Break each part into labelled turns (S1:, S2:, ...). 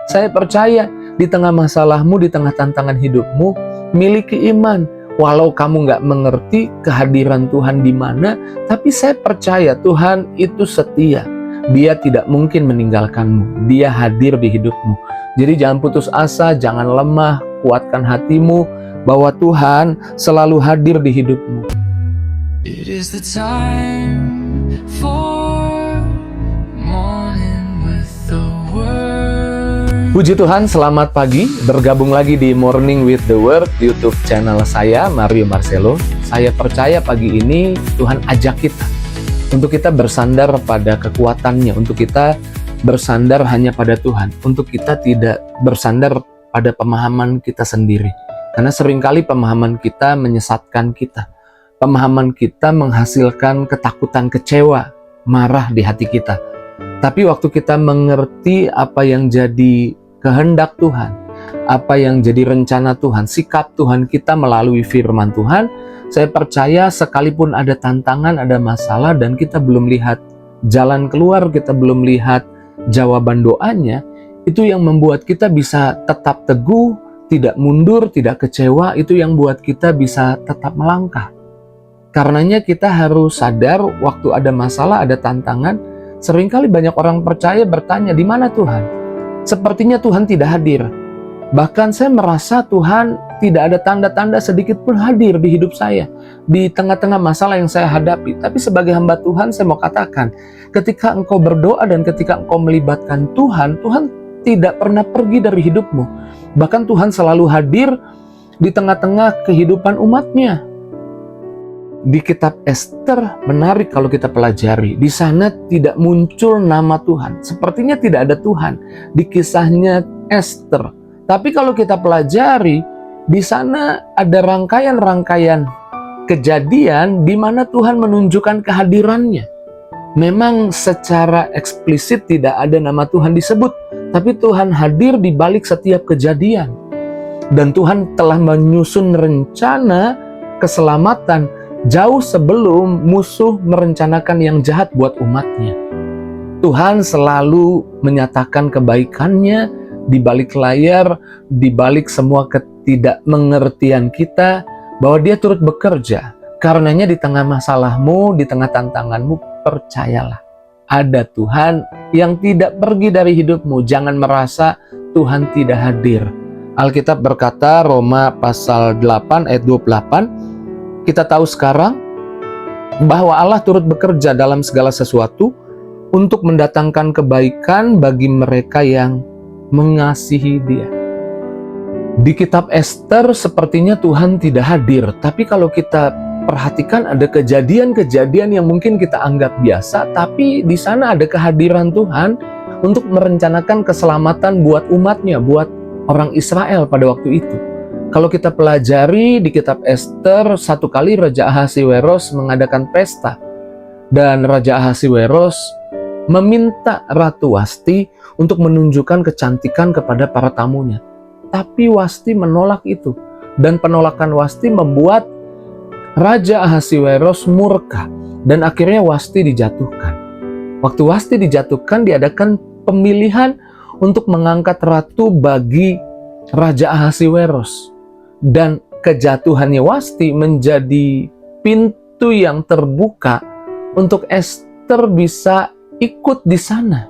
S1: Saya percaya di tengah masalahmu, di tengah tantangan hidupmu, miliki iman. Walau kamu nggak mengerti kehadiran Tuhan di mana, tapi saya percaya Tuhan itu setia. Dia tidak mungkin meninggalkanmu. Dia hadir di hidupmu. Jadi jangan putus asa, jangan lemah, kuatkan hatimu bahwa Tuhan selalu hadir di hidupmu.
S2: It is the time for morning with the word.
S1: Puji Tuhan, selamat pagi. Bergabung lagi di Morning with the Word YouTube channel saya, Mario Marcelo. Saya percaya pagi ini Tuhan ajak kita untuk kita bersandar pada kekuatannya, untuk kita bersandar hanya pada Tuhan, untuk kita tidak bersandar pada pemahaman kita sendiri. Karena seringkali pemahaman kita menyesatkan kita. Pemahaman kita menghasilkan ketakutan, kecewa, marah di hati kita. Tapi waktu kita mengerti apa yang jadi kehendak Tuhan, apa yang jadi rencana Tuhan, sikap Tuhan kita melalui firman Tuhan, saya percaya sekalipun ada tantangan, ada masalah, dan kita belum lihat jalan keluar, kita belum lihat jawaban doanya, itu yang membuat kita bisa tetap teguh, tidak mundur, tidak kecewa, itu yang buat kita bisa tetap melangkah. Karenanya kita harus sadar waktu ada masalah, ada tantangan, seringkali banyak orang percaya bertanya, di mana Tuhan? Sepertinya Tuhan tidak hadir. Bahkan saya merasa Tuhan tidak ada tanda-tanda sedikit pun hadir di hidup saya, di tengah-tengah masalah yang saya hadapi. Tapi sebagai hamba Tuhan, saya mau katakan, ketika engkau berdoa dan ketika engkau melibatkan Tuhan, Tuhan tidak pernah pergi dari hidupmu. Bahkan Tuhan selalu hadir di tengah-tengah kehidupan umatnya. Di kitab Ester menarik kalau kita pelajari. Di sana tidak muncul nama Tuhan. Sepertinya tidak ada Tuhan di kisahnya Ester. Tapi kalau kita pelajari, di sana ada rangkaian-rangkaian kejadian di mana Tuhan menunjukkan kehadirannya. Memang secara eksplisit tidak ada nama Tuhan disebut, tapi Tuhan hadir di balik setiap kejadian. Dan Tuhan telah menyusun rencana keselamatan jauh sebelum musuh merencanakan yang jahat buat umatnya. Tuhan selalu menyatakan kebaikannya di balik layar, di balik semua ketidakmengertian kita, bahwa Dia turut bekerja. Karenanya di tengah masalahmu, di tengah tantanganmu, percayalah, ada Tuhan yang tidak pergi dari hidupmu. Jangan merasa Tuhan tidak hadir. Alkitab berkata, Roma pasal 8 ayat 28, kita tahu sekarang bahwa Allah turut bekerja dalam segala sesuatu untuk mendatangkan kebaikan bagi mereka yang mengasihi Dia. Di kitab Ester sepertinya Tuhan tidak hadir, tapi kalau kita perhatikan ada kejadian-kejadian yang mungkin kita anggap biasa, tapi di sana ada kehadiran Tuhan untuk merencanakan keselamatan buat umatnya, buat orang Israel pada waktu itu. Kalau kita pelajari di kitab Ester, satu kali Raja Ahasiweros mengadakan pesta. Dan Raja Ahasiweros meminta Ratu Wasti untuk menunjukkan kecantikan kepada para tamunya. Tapi Wasti menolak itu. Dan penolakan Wasti membuat Raja Ahasiweros murka. Dan akhirnya Wasti dijatuhkan. Waktu Wasti dijatuhkan, diadakan pemilihan untuk mengangkat ratu bagi Raja Ahasiweros. Dan kejatuhannya Wasti menjadi pintu yang terbuka untuk Ester bisa ikut di sana.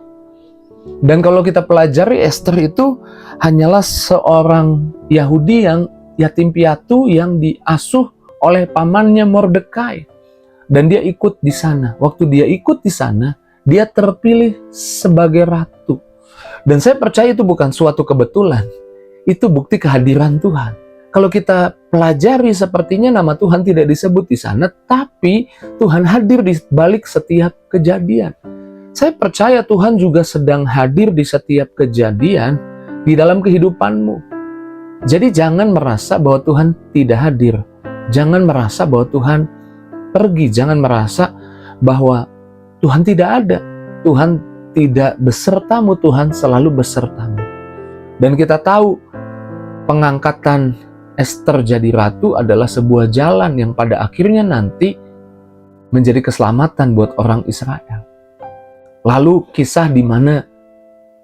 S1: Dan kalau kita pelajari, Ester itu hanyalah seorang Yahudi yang yatim piatu yang diasuh oleh pamannya Mordekai. Dan dia ikut di sana. Waktu dia ikut di sana, dia terpilih sebagai ratu. Dan saya percaya itu bukan suatu kebetulan. Itu bukti kehadiran Tuhan. Kalau kita pelajari, sepertinya nama Tuhan tidak disebut di sana, tapi Tuhan hadir di balik setiap kejadian. Saya percaya Tuhan juga sedang hadir di setiap kejadian di dalam kehidupanmu. Jadi jangan merasa bahwa Tuhan tidak hadir. Jangan merasa bahwa Tuhan pergi. Jangan merasa bahwa Tuhan tidak ada. Tuhan tidak besertamu, Tuhan selalu besertamu. Dan kita tahu pengangkatan Ester jadi ratu adalah sebuah jalan yang pada akhirnya nanti menjadi keselamatan buat orang Israel. Lalu kisah di mana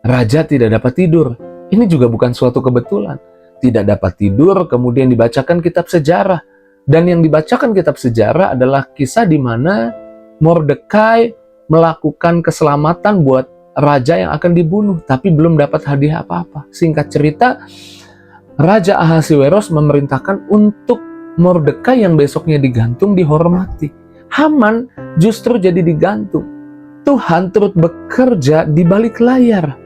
S1: raja tidak dapat tidur. Ini juga bukan suatu kebetulan. Tidak dapat tidur, kemudian dibacakan kitab sejarah. Dan yang dibacakan kitab sejarah adalah kisah di mana Mordekai melakukan keselamatan buat raja yang akan dibunuh, tapi belum dapat hadiah apa-apa. Singkat cerita, Raja Ahasiweros memerintahkan untuk Mordekai yang besoknya digantung dihormati. Haman justru jadi digantung. Tuhan turut bekerja di balik layar.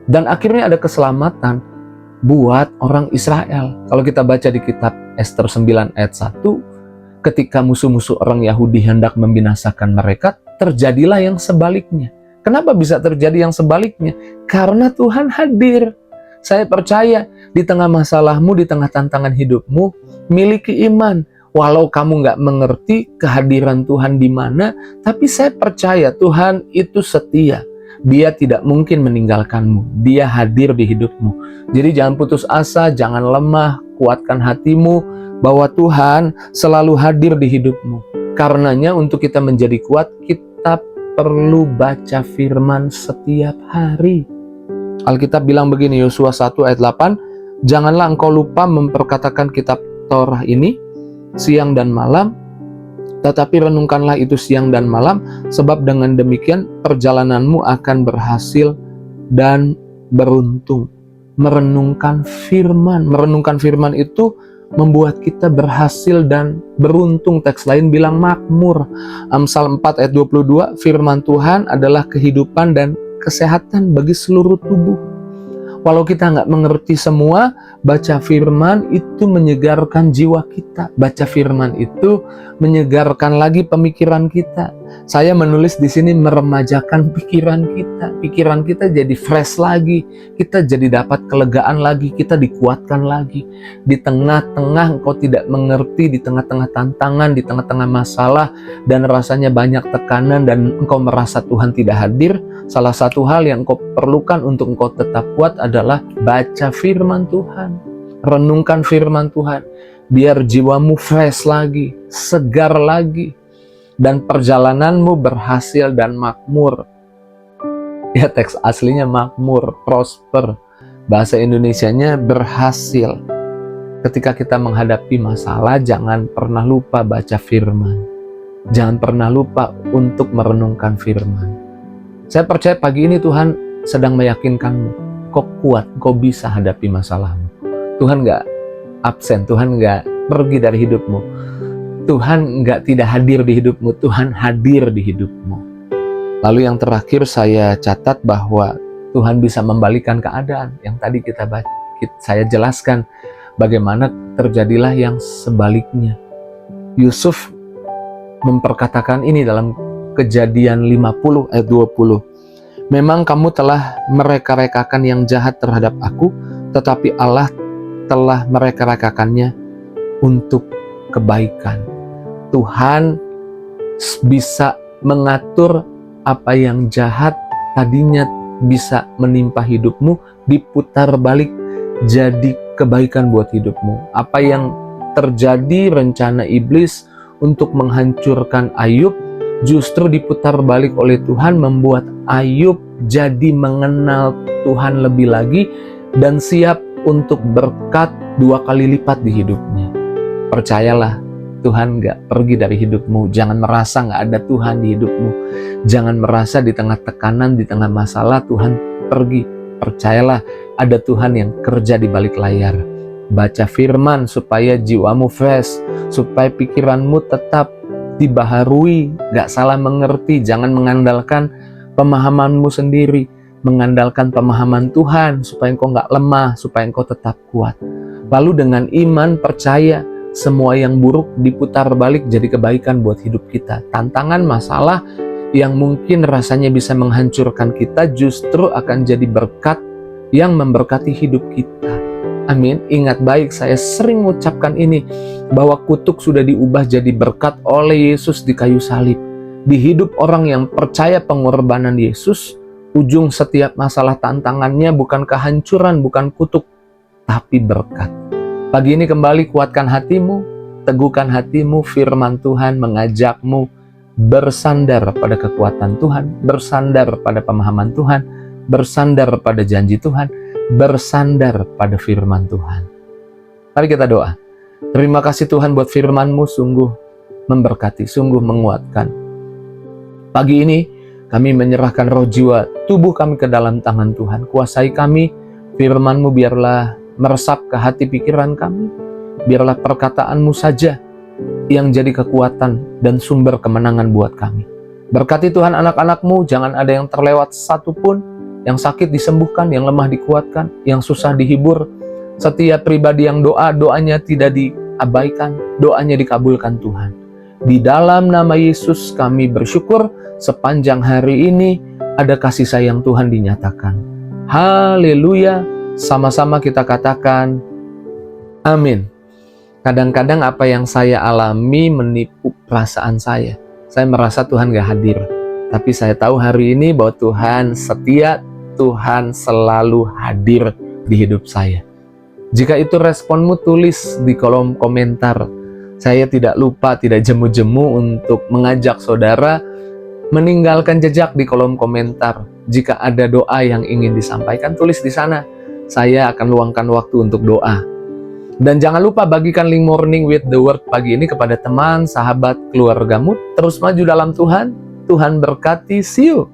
S1: Dan akhirnya ada keselamatan buat orang Israel. Kalau kita baca di kitab Ester 9 ayat 1, ketika musuh-musuh orang Yahudi hendak membinasakan mereka, terjadilah yang sebaliknya. Kenapa bisa terjadi yang sebaliknya? Karena Tuhan hadir. Saya percaya di tengah masalahmu, di tengah tantangan hidupmu, miliki iman. Walau kamu nggak mengerti kehadiran Tuhan di mana, tapi saya percaya Tuhan itu setia. Dia tidak mungkin meninggalkanmu. Dia hadir di hidupmu. Jadi jangan putus asa, jangan lemah, kuatkan hatimu bahwa Tuhan selalu hadir di hidupmu. Karenanya untuk kita menjadi kuat, kita perlu baca firman setiap hari. Alkitab bilang begini, Yosua 1 ayat 8, janganlah engkau lupa memperkatakan kitab Torah ini siang dan malam, tetapi renungkanlah itu siang dan malam, sebab dengan demikian perjalananmu akan berhasil dan beruntung. Merenungkan firman itu membuat kita berhasil dan beruntung. Teks lain bilang makmur. Amsal 4 ayat 22, firman Tuhan adalah kehidupan dan kesehatan bagi seluruh tubuh. Walau kita nggak mengerti semua, baca firman itu menyegarkan jiwa kita. Baca firman itu menyegarkan lagi pemikiran kita. Saya menulis di sini meremajakan pikiran kita. Pikiran kita jadi fresh lagi. Kita jadi dapat kelegaan lagi. Kita dikuatkan lagi. Di tengah-tengah engkau tidak mengerti, di tengah-tengah tantangan, di tengah-tengah masalah, dan rasanya banyak tekanan, dan engkau merasa Tuhan tidak hadir, salah satu hal yang engkau perlukan untuk engkau tetap kuat adalah baca firman Tuhan. Renungkan firman Tuhan. Biar jiwamu fresh lagi, segar lagi, dan perjalananmu berhasil dan makmur. Ya, teks aslinya makmur, prosper. Bahasa Indonesianya berhasil. Ketika kita menghadapi masalah, jangan pernah lupa baca firman. Jangan pernah lupa untuk merenungkan firman. Saya percaya pagi ini Tuhan sedang meyakinkanmu. Kau kuat, kau bisa hadapi masalahmu. Tuhan nggak absen, Tuhan nggak pergi dari hidupmu. Tuhan nggak tidak hadir di hidupmu, Tuhan hadir di hidupmu. Lalu yang terakhir saya catat bahwa Tuhan bisa membalikan keadaan. Yang tadi saya jelaskan bagaimana terjadilah yang sebaliknya. Yusuf memperkatakan ini dalam Kejadian 50 ayat 20. Memang kamu telah mereka-rekakan yang jahat terhadap aku, tetapi Allah telah mereka-rekakannya untuk kebaikan. Tuhan bisa mengatur apa yang jahat tadinya bisa menimpa hidupmu, diputar balik jadi kebaikan buat hidupmu. Apa yang terjadi rencana iblis untuk menghancurkan Ayub, justru diputar balik oleh Tuhan, membuat Ayub jadi mengenal Tuhan lebih lagi dan siap untuk berkat 2 kali lipat di hidupnya. Percayalah, Tuhan gak pergi dari hidupmu. Jangan merasa gak ada Tuhan di hidupmu. Jangan merasa di tengah tekanan, di tengah masalah Tuhan pergi. Percayalah, ada Tuhan yang kerja di balik layar. Baca firman supaya jiwamu fresh, supaya pikiranmu tetap dibaharui, gak salah mengerti. Jangan mengandalkan pemahamanmu sendiri, mengandalkan pemahaman Tuhan supaya engkau gak lemah, supaya engkau tetap kuat. Lalu dengan iman percaya semua yang buruk diputar balik jadi kebaikan buat hidup kita. Tantangan, masalah yang mungkin rasanya bisa menghancurkan kita justru akan jadi berkat yang memberkati hidup kita. Amin. Ingat baik, saya sering mengucapkan ini, bahwa kutuk sudah diubah jadi berkat oleh Yesus di kayu salib. Di hidup orang yang percaya pengorbanan Yesus, ujung setiap masalah tantangannya bukan kehancuran, bukan kutuk, tapi berkat. Pagi ini kembali kuatkan hatimu, teguhkan hatimu. Firman Tuhan mengajakmu bersandar pada kekuatan Tuhan, bersandar pada pemahaman Tuhan, bersandar pada janji Tuhan, bersandar pada firman Tuhan. Mari kita doa. Terima kasih Tuhan buat firman-Mu, sungguh memberkati, sungguh menguatkan. Pagi ini kami menyerahkan roh jiwa tubuh kami ke dalam tangan Tuhan. Kuasai kami, firman-Mu biarlah meresap ke hati pikiran kami. Biarlah perkataan-Mu saja yang jadi kekuatan dan sumber kemenangan buat kami. Berkati Tuhan anak-anak-Mu, jangan ada yang terlewat satupun, yang sakit disembuhkan, yang lemah dikuatkan, yang susah dihibur. Setiap pribadi yang doanya tidak diabaikan, doanya dikabulkan Tuhan. Di dalam nama Yesus kami bersyukur sepanjang hari ini ada kasih sayang Tuhan dinyatakan. Haleluya, sama-sama kita katakan amin. Kadang-kadang apa yang saya alami menipu perasaan saya. Saya merasa Tuhan gak hadir. Tapi saya tahu hari ini bahwa Tuhan setia, Tuhan selalu hadir di hidup saya. Jika itu responmu, tulis di kolom komentar. Saya tidak lupa, tidak jemu-jemu untuk mengajak saudara meninggalkan jejak di kolom komentar. Jika ada doa yang ingin disampaikan, tulis di sana. Saya akan luangkan waktu untuk doa. Dan jangan lupa bagikan link Morning with the Word pagi ini kepada teman, sahabat, keluargamu. Terus maju dalam Tuhan. Tuhan berkati. See you.